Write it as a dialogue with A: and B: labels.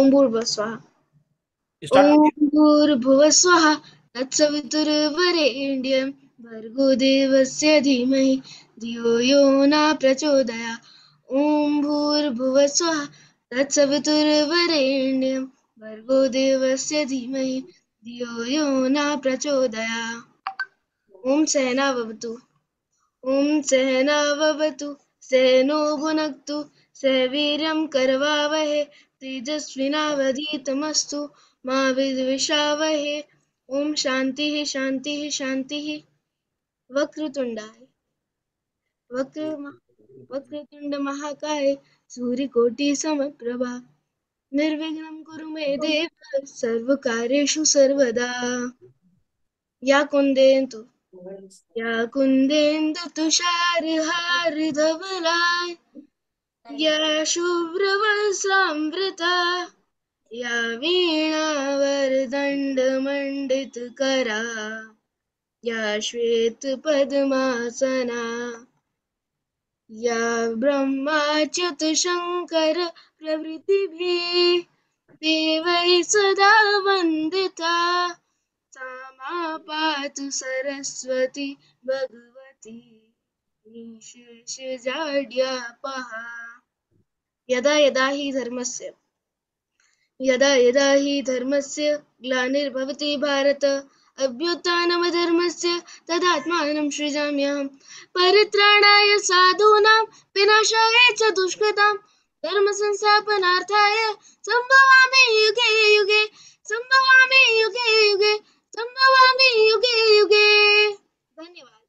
A: ओम भूर्भुवः स्वः।
B: स्टार्ट
A: ओम
B: कीजिए।
A: भूर्भुवः स्वः तत्सवितुर्वरेण्यं भर्गो देवस्य धीमहि धियो यो न प्रचोदयात्। ओम भूर्भुवः स्वः तत्सवितुर्वरेण्यं भर्गो देवस्य धीमहि धियो यो न प्रचोदयात्। ओम सहना भवतु। ॐ सहनाववतु सहनो भुनक्तु सह वीर्यं करवावहै तेजस्विनावधीतमस्तु मा विद्विषावहै। ॐ शान्तिः शान्तिः शान्तिः। वक्रतुण्डाय वक्रतुण्ड महाकाय सूर्यकोटिसमप्रभा निर्विघ्नं कुरु मे देव सर्वकार्येषु सर्वदा। या कुन्देन्दु या कुन्देन्दुतुषारहारधवलाय या शुभ्रवस्त्रामृता या वीणावरदण्डमण्डितकरा या श्वेतपद्मासना या ब्रह्माच्युतशङ्करप्रभृतिभिः देवैः सदा वन्दिता सा मा पातु सरस्वती भगवती निःशेषजाड्यापहा। यदा यदा हि धर्मस्य ग्लानिर्भवति भारत अभ्युत्थानमधर्मस्य तदात्मानं सृजाम्यहम्। परित्राणाय साधूनां विनाशाय च दुष्कृतां धर्मसंस्थापनार्थाय सम्भवामि युगे युगे सम्भवामि युगे युगे सम्भवामि युगे युगे। धन्यवाद।